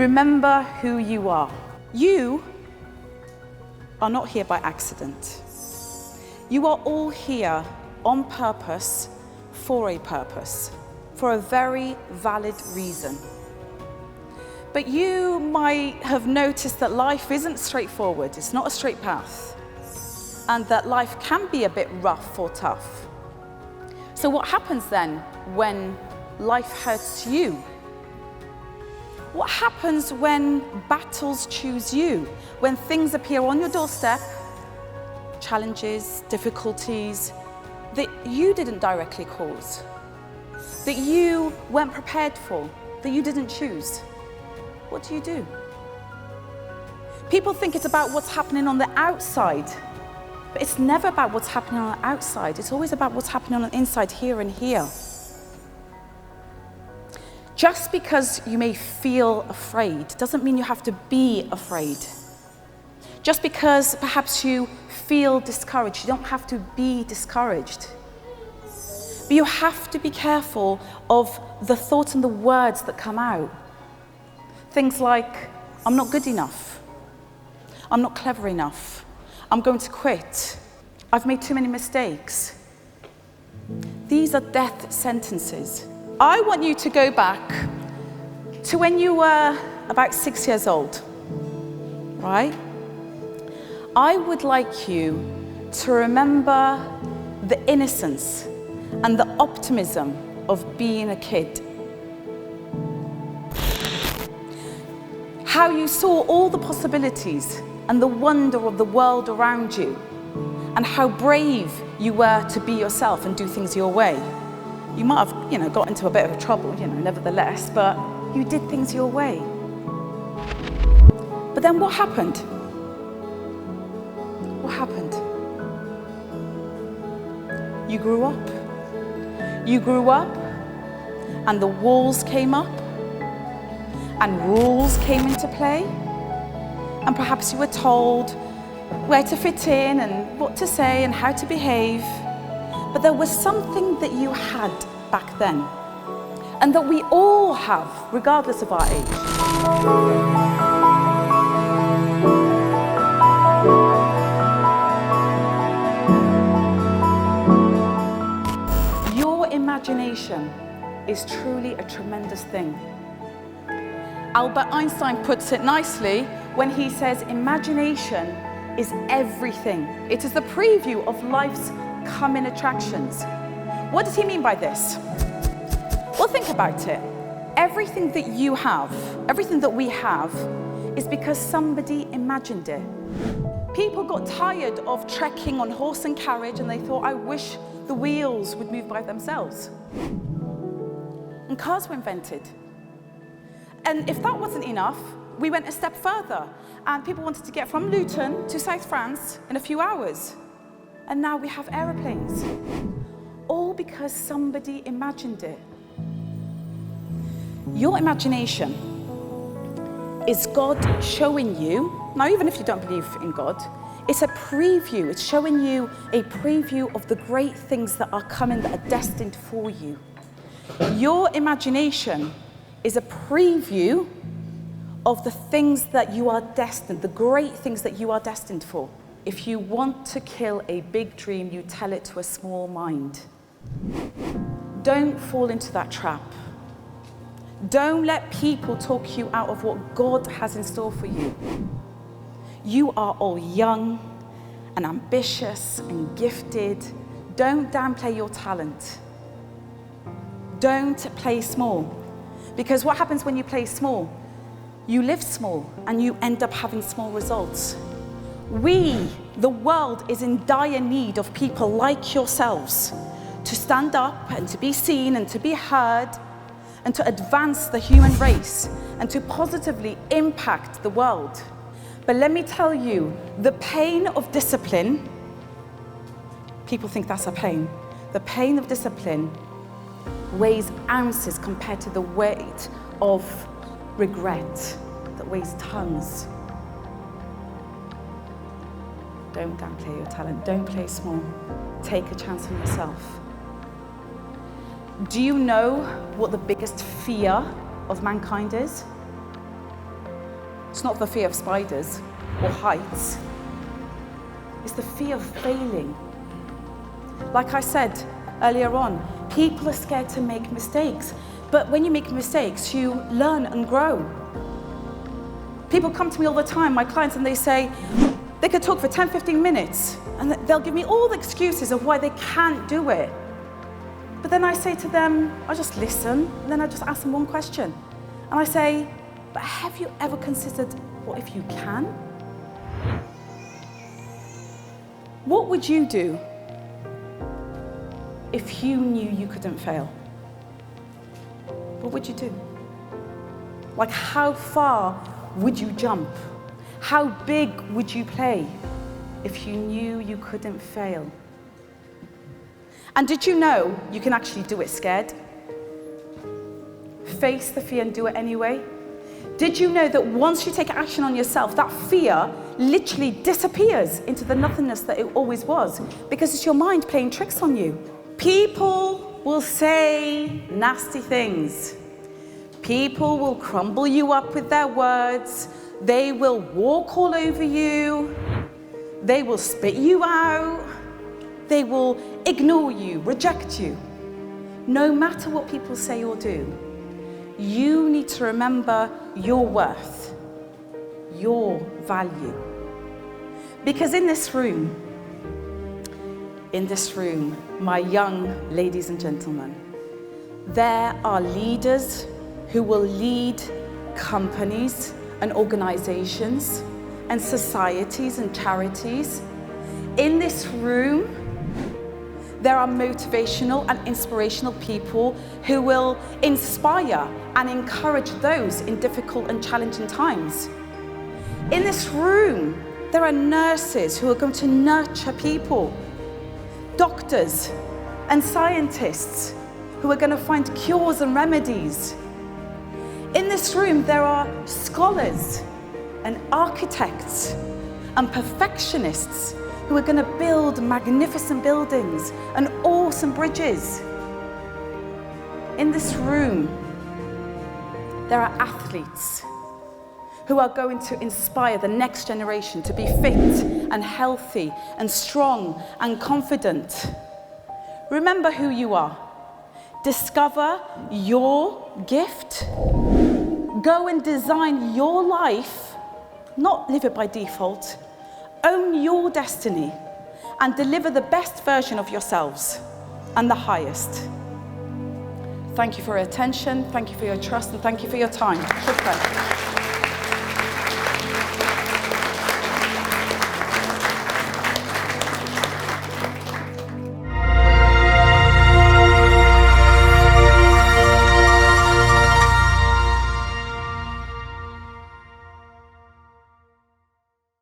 Remember who you are. You are not here by accident. You are all here on purpose, for a very valid reason. But you might have noticed that life isn't straightforward, it's not a straight path, and that life can be a bit rough or tough. So what happens then when life hurts you? What happens when battles choose you? When things appear on your doorstep, challenges, difficulties that you didn't directly cause, that you weren't prepared for, that you didn't choose? What do? People think it's about what's happening on the outside, but it's never about what's happening on the outside. It's always about what's happening on the inside, here and here. Just because you may feel afraid doesn't mean you have to be afraid. Just because perhaps you feel discouraged, you don't have to be discouraged. But you have to be careful of the thoughts and the words that come out. Things like, I'm not good enough. I'm not clever enough. I'm going to quit. I've made too many mistakes. These are death sentences. I want you to go back to when you were about 6 years old, right? I would like you to remember the innocence and the optimism of being a kid. How you saw all the possibilities and the wonder of the world around you, and how brave you were to be yourself and do things your way. You might have, got into a bit of trouble, nevertheless, but you did things your way. But then what happened? What happened? You grew up. You grew up, and the walls came up, and rules came into play, and perhaps you were told where to fit in and what to say and how to behave. But there was something that you had back then, and that we all have, regardless of our age. Your imagination is truly a tremendous thing. Albert Einstein puts it nicely when he says, imagination is everything. It is the preview of life's coming attractions. What does he mean by this? Well, think about it. Everything that you have, everything that we have, is because somebody imagined it. People got tired of trekking on horse and carriage, and they thought, I wish the wheels would move by themselves. And cars were invented. And if that wasn't enough, we went a step further, and people wanted to get from Luton to South France in a few hours. And now we have aeroplanes, all because somebody imagined it. Your imagination is God showing you, now even if you don't believe in God, it's a preview, it's showing you a preview of the great things that are coming, that are destined for you. Your imagination is a preview of the things that you are destined, the great things that you are destined for. If you want to kill a big dream, you tell it to a small mind. Don't fall into that trap. Don't let people talk you out of what God has in store for you. You are all young and ambitious and gifted. Don't downplay your talent. Don't play small. Because what happens when you play small? You live small and you end up having small results. We, the world, is in dire need of people like yourselves to stand up and to be seen and to be heard and to advance the human race and to positively impact the world. But let me tell you, the pain of discipline, people think that's a pain. The pain of discipline weighs ounces compared to the weight of regret that weighs tons. Don't downplay your talent. Don't play small. Take a chance on yourself. Do you know what the biggest fear of mankind is? It's not the fear of spiders or heights. It's the fear of failing. Like I said earlier on, people are scared to make mistakes. But when you make mistakes, you learn and grow. People come to me all the time, my clients, and they say, they could talk for 10, 15 minutes, and they'll give me all the excuses of why they can't do it. But then I say to them, I just listen, and then I just ask them one question. And I say, but have you ever considered, what if you can? What would you do if you knew you couldn't fail? What would you do? Like, how far would you jump? How big would you play if you knew you couldn't fail? And did you know you can actually do it scared? Face the fear and do it anyway. Did you know that once you take action on yourself, that fear literally disappears into the nothingness that it always was, because it's your mind playing tricks on you? People will say nasty things. People will crumble you up with their words. They will walk all over you. They will spit you out. They will ignore you, reject you. No matter what people say or do, you need to remember your worth, your value. Because in this room, my young ladies and gentlemen, there are leaders who will lead companies and organizations and societies and charities. In this room, there are motivational and inspirational people who will inspire and encourage those in difficult and challenging times. In this room, there are nurses who are going to nurture people, doctors and scientists who are going to find cures and remedies. In this room, there are scholars and architects and perfectionists who are going to build magnificent buildings and awesome bridges. In this room, there are athletes who are going to inspire the next generation to be fit and healthy and strong and confident. Remember who you are. Discover your gift. Go and design your life, not live it by default. Own your destiny and deliver the best version of yourselves and the highest. Thank you for your attention, thank you for your trust, and thank you for your time. Shukran.